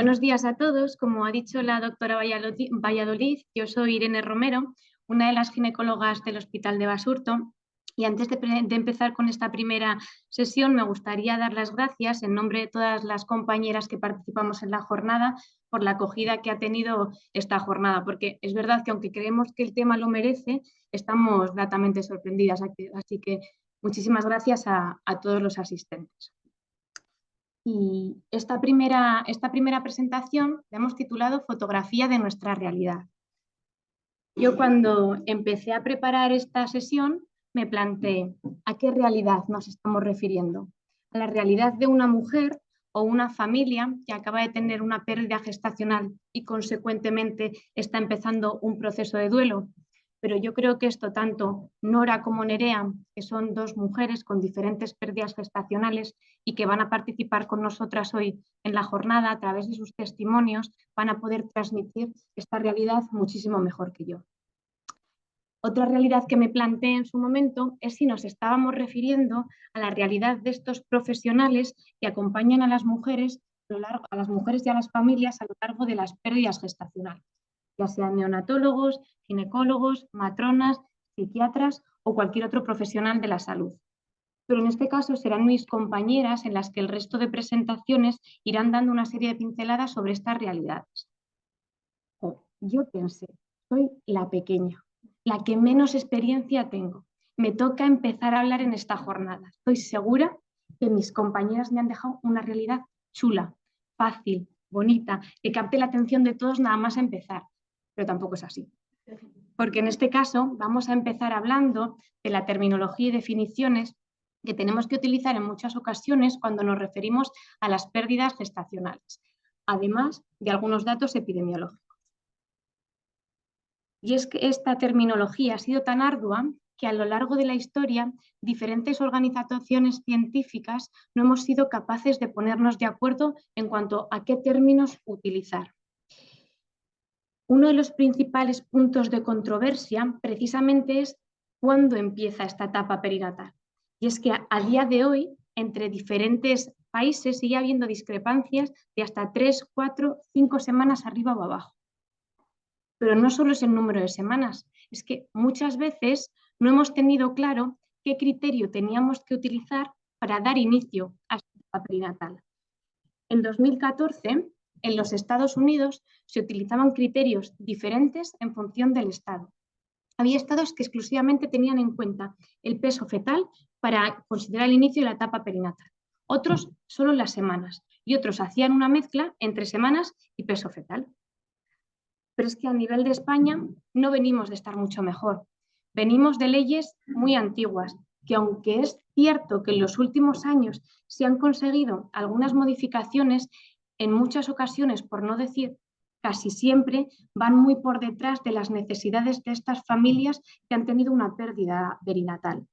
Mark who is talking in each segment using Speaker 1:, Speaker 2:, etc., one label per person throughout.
Speaker 1: Buenos días a todos. Como ha dicho la doctora Valladolid, yo soy Irene Romero, una de las ginecólogas del Hospital de Basurto. Y antes de empezar con esta primera sesión, me gustaría dar las gracias en nombre de todas las compañeras que participamos en la jornada por la acogida que ha tenido esta jornada, porque es verdad que aunque creemos que el tema lo merece, estamos gratamente sorprendidas. Así que muchísimas gracias a todos los asistentes. Y esta primera presentación la hemos titulado Fotografía de nuestra realidad. Yo cuando empecé a preparar esta sesión me planteé ¿a qué realidad nos estamos refiriendo? ¿A la realidad de una mujer o una familia que acaba de tener una pérdida gestacional y consecuentemente está empezando un proceso de duelo? Pero yo creo que esto, tanto Nora como Nerea, que son dos mujeres con diferentes pérdidas gestacionales y que van a participar con nosotras hoy en la jornada, a través de sus testimonios, van a poder transmitir esta realidad muchísimo mejor que yo. Otra realidad que me planteé en su momento es si nos estábamos refiriendo a la realidad de estos profesionales que acompañan a las mujeres y a las familias a lo largo de las pérdidas gestacionales, ya sean neonatólogos, ginecólogos, matronas, psiquiatras o cualquier otro profesional de la salud. Pero en este caso serán mis compañeras en las que el resto de presentaciones irán dando una serie de pinceladas sobre estas realidades. Yo pensé, soy la pequeña, la que menos experiencia tengo. Me toca empezar a hablar en esta jornada. Estoy segura que mis compañeras me han dejado una realidad chula, fácil, bonita, que capte la atención de todos nada más a empezar. Pero tampoco es así. Porque en este caso vamos a empezar hablando de la terminología y definiciones que tenemos que utilizar en muchas ocasiones cuando nos referimos a las pérdidas gestacionales, además de algunos datos epidemiológicos. Y es que esta terminología ha sido tan ardua que a lo largo de la historia diferentes organizaciones científicas no hemos sido capaces de ponernos de acuerdo en cuanto a qué términos utilizar. Uno de los principales puntos de controversia precisamente es cuándo empieza esta etapa perinatal. Y es que a día de hoy, entre diferentes países, sigue habiendo discrepancias de hasta 3, 4, 5 semanas arriba o abajo. Pero no solo es el número de semanas, es que muchas veces no hemos tenido claro qué criterio teníamos que utilizar para dar inicio a esta etapa perinatal. En 2014, en los Estados Unidos, se utilizaban criterios diferentes en función del estado. Había estados que exclusivamente tenían en cuenta el peso fetal para considerar el inicio de la etapa perinatal. Otros solo las semanas y otros hacían una mezcla entre semanas y peso fetal. Pero es que a nivel de España no venimos de estar mucho mejor. Venimos de leyes muy antiguas, que aunque es cierto que en los últimos años se han conseguido algunas modificaciones, en muchas ocasiones, por no decir casi siempre, van muy por detrás de las necesidades de estas familias que han tenido una pérdida perinatal.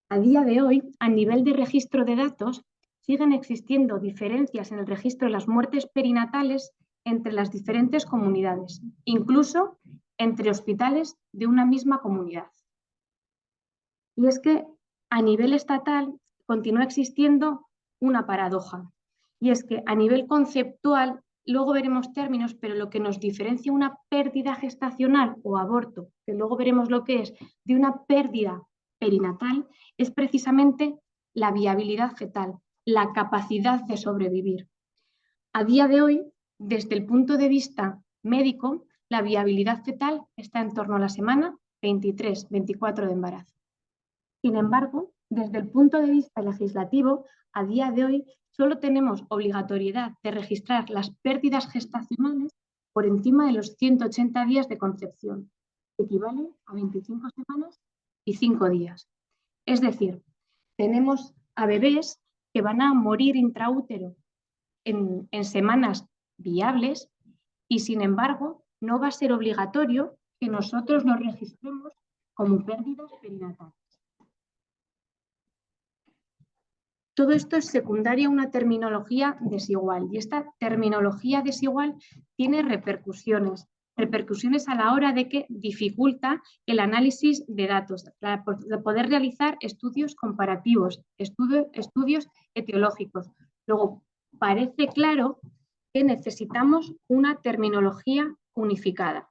Speaker 1: A día de hoy, a nivel de registro de datos, siguen existiendo diferencias en el registro de las muertes perinatales entre las diferentes comunidades, incluso entre hospitales de una misma comunidad. Y es que a nivel estatal continúa existiendo una paradoja, y es que a nivel conceptual, luego veremos términos, pero lo que nos diferencia una pérdida gestacional o aborto, que luego veremos lo que es, de una pérdida perinatal, es precisamente la viabilidad fetal, la capacidad de sobrevivir. A día de hoy, desde el punto de vista médico, la viabilidad fetal está en torno a la semana 23-24 de embarazo. Sin embargo, desde el punto de vista legislativo, a día de hoy solo tenemos obligatoriedad de registrar las pérdidas gestacionales por encima de los 180 días de concepción, que equivale a 25 semanas y 5 días. Es decir, tenemos a bebés que van a morir intraútero en semanas viables y, sin embargo, no va a ser obligatorio que nosotros los registremos como pérdidas perinatales. Todo esto es secundario a una terminología desigual y esta terminología desigual tiene repercusiones a la hora de que dificulta el análisis de datos, para poder realizar estudios comparativos, estudios etiológicos. Luego, parece claro que necesitamos una terminología unificada.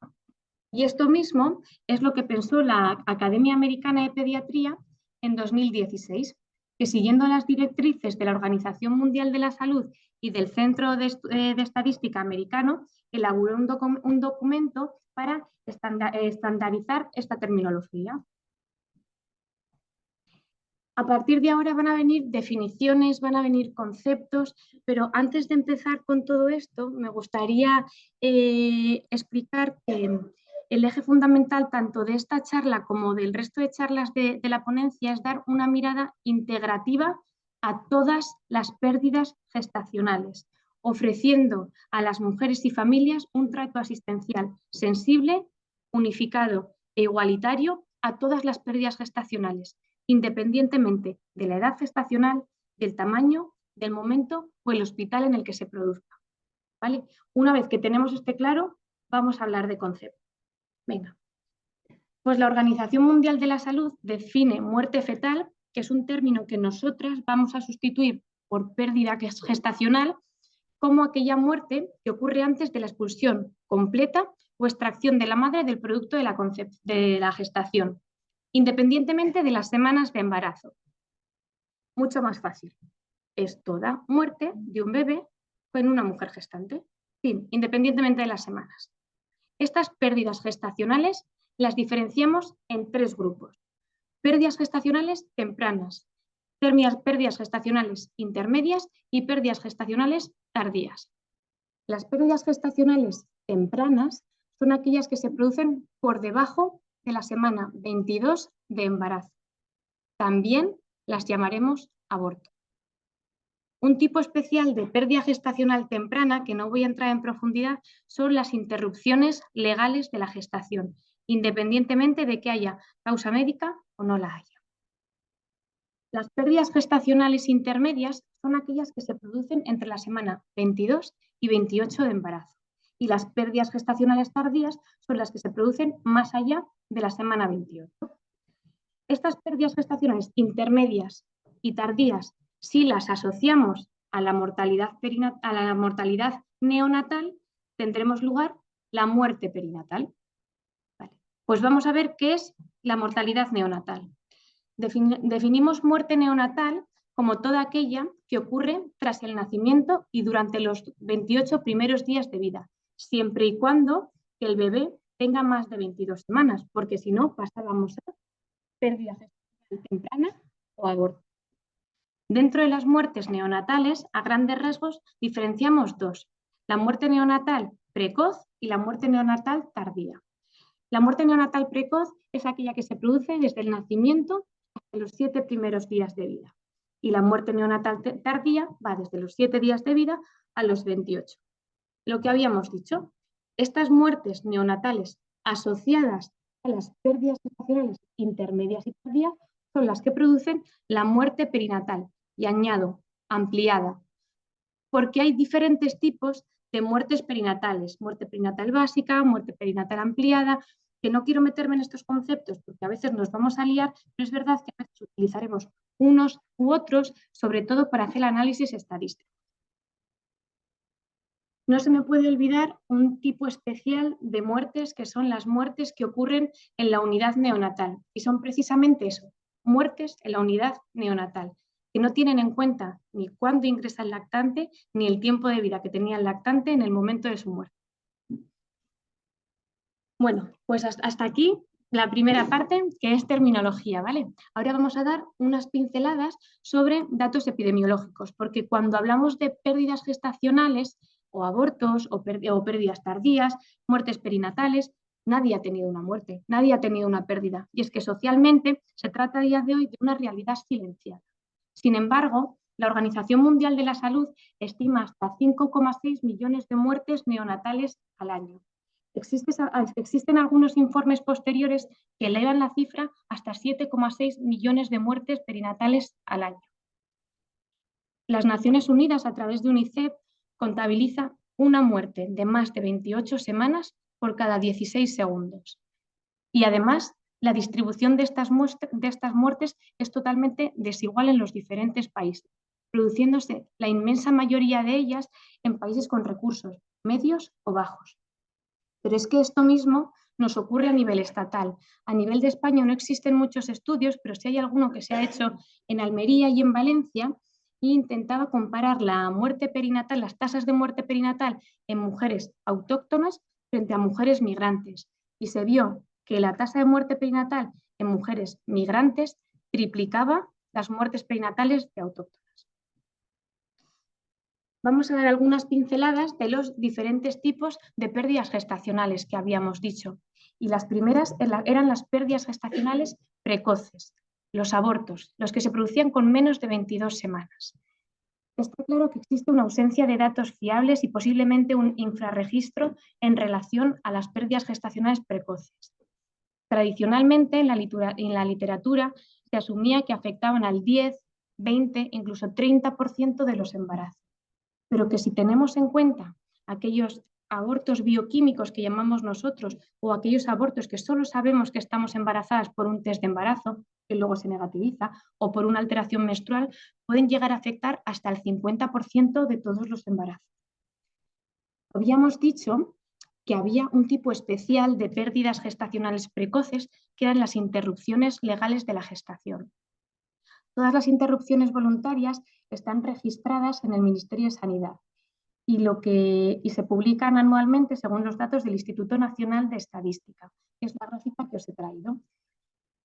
Speaker 1: Y esto mismo es lo que pensó la Academia Americana de Pediatría en 2016, que siguiendo las directrices de la Organización Mundial de la Salud y del Centro de Estadística Americano, elaboró un documento para estandarizar esta terminología. A partir de ahora van a venir definiciones, van a venir conceptos, pero antes de empezar con todo esto, me gustaría explicar que el eje fundamental tanto de esta charla como del resto de charlas de la ponencia es dar una mirada integrativa a todas las pérdidas gestacionales, ofreciendo a las mujeres y familias un trato asistencial sensible, unificado e igualitario a todas las pérdidas gestacionales, independientemente de la edad gestacional, del tamaño, del momento o el hospital en el que se produzca. ¿Vale? Una vez que tenemos este claro, vamos a hablar de conceptos. Venga. Pues la Organización Mundial de la Salud define muerte fetal, que es un término que nosotras vamos a sustituir por pérdida gestacional, como aquella muerte que ocurre antes de la expulsión completa o extracción de la madre del producto de la gestación, independientemente de las semanas de embarazo. Mucho más fácil. Es toda muerte de un bebé en una mujer gestante, fin, independientemente de las semanas. Estas pérdidas gestacionales las diferenciamos en tres grupos. Pérdidas gestacionales tempranas, pérdidas gestacionales intermedias y pérdidas gestacionales tardías. Las pérdidas gestacionales tempranas son aquellas que se producen por debajo de la semana 22 de embarazo. También las llamaremos aborto. Un tipo especial de pérdida gestacional temprana, que no voy a entrar en profundidad, son las interrupciones legales de la gestación, independientemente de que haya causa médica o no la haya. Las pérdidas gestacionales intermedias son aquellas que se producen entre la semana 22 y 28 de embarazo. Y las pérdidas gestacionales tardías son las que se producen más allá de la semana 28. Estas pérdidas gestacionales intermedias y tardías, si las asociamos a la mortalidad neonatal, tendremos lugar la muerte perinatal. Vale. Pues vamos a ver qué es la mortalidad neonatal. Definimos muerte neonatal como toda aquella que ocurre tras el nacimiento y durante los 28 primeros días de vida, siempre y cuando el bebé tenga más de 22 semanas, porque si no pasábamos a pérdida gestacional temprana o aborto. Dentro de las muertes neonatales, a grandes rasgos, diferenciamos dos: la muerte neonatal precoz y la muerte neonatal tardía. La muerte neonatal precoz es aquella que se produce desde el nacimiento hasta los 7 primeros días de vida. Y la muerte neonatal tardía va desde los 7 días de vida a los 28. Lo que habíamos dicho, estas muertes neonatales asociadas a las pérdidas gestacionales intermedias y tardías son las que producen la muerte perinatal, y añado, ampliada, porque hay diferentes tipos de muertes perinatales, muerte perinatal básica, muerte perinatal ampliada, que no quiero meterme en estos conceptos porque a veces nos vamos a liar, pero es verdad que a veces utilizaremos unos u otros, sobre todo para hacer el análisis estadístico. No se me puede olvidar un tipo especial de muertes, que son las muertes que ocurren en la unidad neonatal, y son precisamente eso, muertes en la unidad neonatal, que no tienen en cuenta ni cuándo ingresa el lactante ni el tiempo de vida que tenía el lactante en el momento de su muerte. Bueno, pues hasta aquí la primera parte, que es terminología, ¿vale? Ahora vamos a dar unas pinceladas sobre datos epidemiológicos, porque cuando hablamos de pérdidas gestacionales o abortos o pérdidas tardías, muertes perinatales, nadie ha tenido una muerte, nadie ha tenido una pérdida. Y es que socialmente se trata a día de hoy de una realidad silenciada. Sin embargo, la Organización Mundial de la Salud estima hasta 5,6 millones de muertes neonatales al año. Existen algunos informes posteriores que elevan la cifra hasta 7,6 millones de muertes perinatales al año. Las Naciones Unidas, a través de UNICEF, contabiliza una muerte de más de 28 semanas por cada 16 segundos. Y además, la distribución de estas muertes es totalmente desigual en los diferentes países. produciéndose la inmensa mayoría de ellas en países con recursos medios o bajos. Pero es que esto mismo nos ocurre a nivel estatal. A nivel de España no existen muchos estudios, pero sí hay alguno que se ha hecho en Almería y en Valencia, e intentaba comparar la muerte perinatal, las tasas de muerte perinatal en mujeres autóctonas frente a mujeres migrantes. Y se vio que la tasa de muerte perinatal en mujeres migrantes triplicaba las muertes perinatales de autóctonas. Vamos a dar algunas pinceladas de los diferentes tipos de pérdidas gestacionales que habíamos dicho. Y las primeras eran las pérdidas gestacionales precoces, los abortos, los que se producían con menos de 22 semanas. Está claro que existe una ausencia de datos fiables y posiblemente un infrarregistro en relación a las pérdidas gestacionales precoces. Tradicionalmente, en la literatura se asumía que afectaban al 10, 20, incluso 30% de los embarazos. Pero que si tenemos en cuenta aquellos abortos bioquímicos que llamamos nosotros o aquellos abortos que solo sabemos que estamos embarazadas por un test de embarazo, que luego se negativiza, o por una alteración menstrual, pueden llegar a afectar hasta el 50% de todos los embarazos. Habíamos dicho que había un tipo especial de pérdidas gestacionales precoces que eran las interrupciones legales de la gestación. Todas las interrupciones voluntarias están registradas en el Ministerio de Sanidad y se publican anualmente según los datos del Instituto Nacional de Estadística, que es la gráfica que os he traído.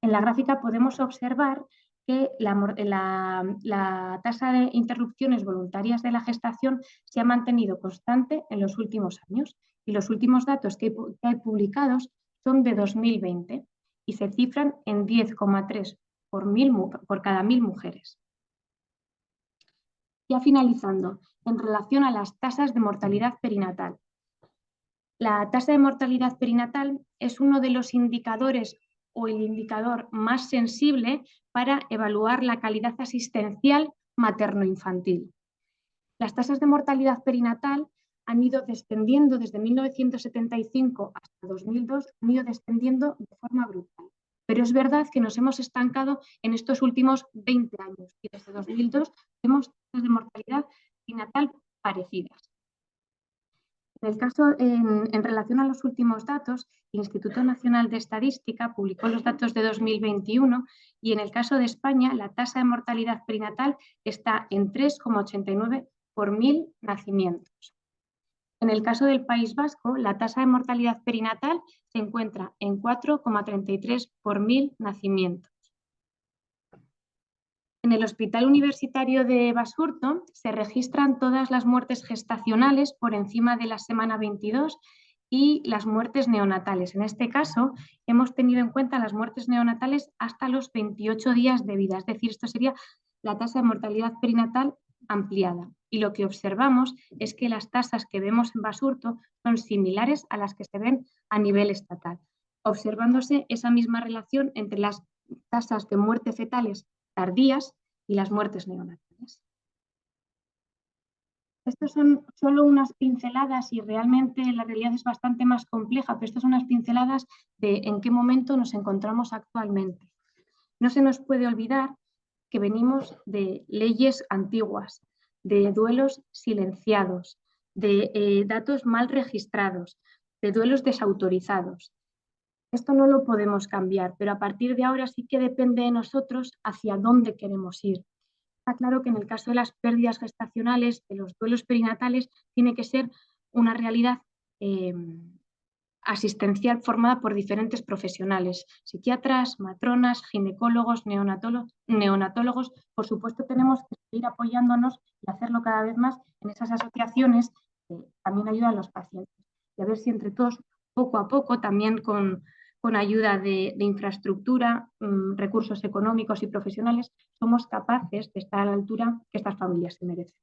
Speaker 1: En la gráfica podemos observar que la tasa de interrupciones voluntarias de la gestación se ha mantenido constante en los últimos años y los últimos datos que hay publicados son de 2020 y se cifran en 10,3 por cada 1.000 mujeres. Ya finalizando, en relación a las tasas de mortalidad perinatal. La tasa de mortalidad perinatal es uno de los indicadores o el indicador más sensible para evaluar la calidad asistencial materno-infantil. Las tasas de mortalidad perinatal han ido descendiendo desde 1975 hasta 2002, han ido descendiendo de forma brutal. Pero es verdad que nos hemos estancado en estos últimos 20 años y desde 2002 tenemos tasas de mortalidad perinatal parecidas. En relación a los últimos datos, el Instituto Nacional de Estadística publicó los datos de 2021 y en el caso de España la tasa de mortalidad perinatal está en 3,89 por 1.000 nacimientos. En el caso del País Vasco, la tasa de mortalidad perinatal se encuentra en 4,33 por 1.000 nacimientos. En el Hospital Universitario de Basurto se registran todas las muertes gestacionales por encima de la semana 22 y las muertes neonatales. En este caso, hemos tenido en cuenta las muertes neonatales hasta los 28 días de vida, es decir, esto sería la tasa de mortalidad perinatal ampliada. Y lo que observamos es que las tasas que vemos en Basurto son similares a las que se ven a nivel estatal, observándose esa misma relación entre las tasas de muerte fetales tardías y las muertes neonatales. Estas son solo unas pinceladas y realmente la realidad es bastante más compleja, pero estas son unas pinceladas de en qué momento nos encontramos actualmente. No se nos puede olvidar que venimos de leyes antiguas, de duelos silenciados, de datos mal registrados, de duelos desautorizados. Esto no lo podemos cambiar, pero a partir de ahora sí que depende de nosotros hacia dónde queremos ir. Está claro que en el caso de las pérdidas gestacionales, de los duelos perinatales, tiene que ser una realidad asistencial formada por diferentes profesionales, psiquiatras, matronas, ginecólogos, neonatólogos. Por supuesto, tenemos que seguir apoyándonos y hacerlo cada vez más en esas asociaciones que también ayudan a los pacientes. Y a ver si entre todos, poco a poco, también con ayuda de infraestructura, recursos económicos y profesionales, somos capaces de estar a la altura que estas familias se merecen.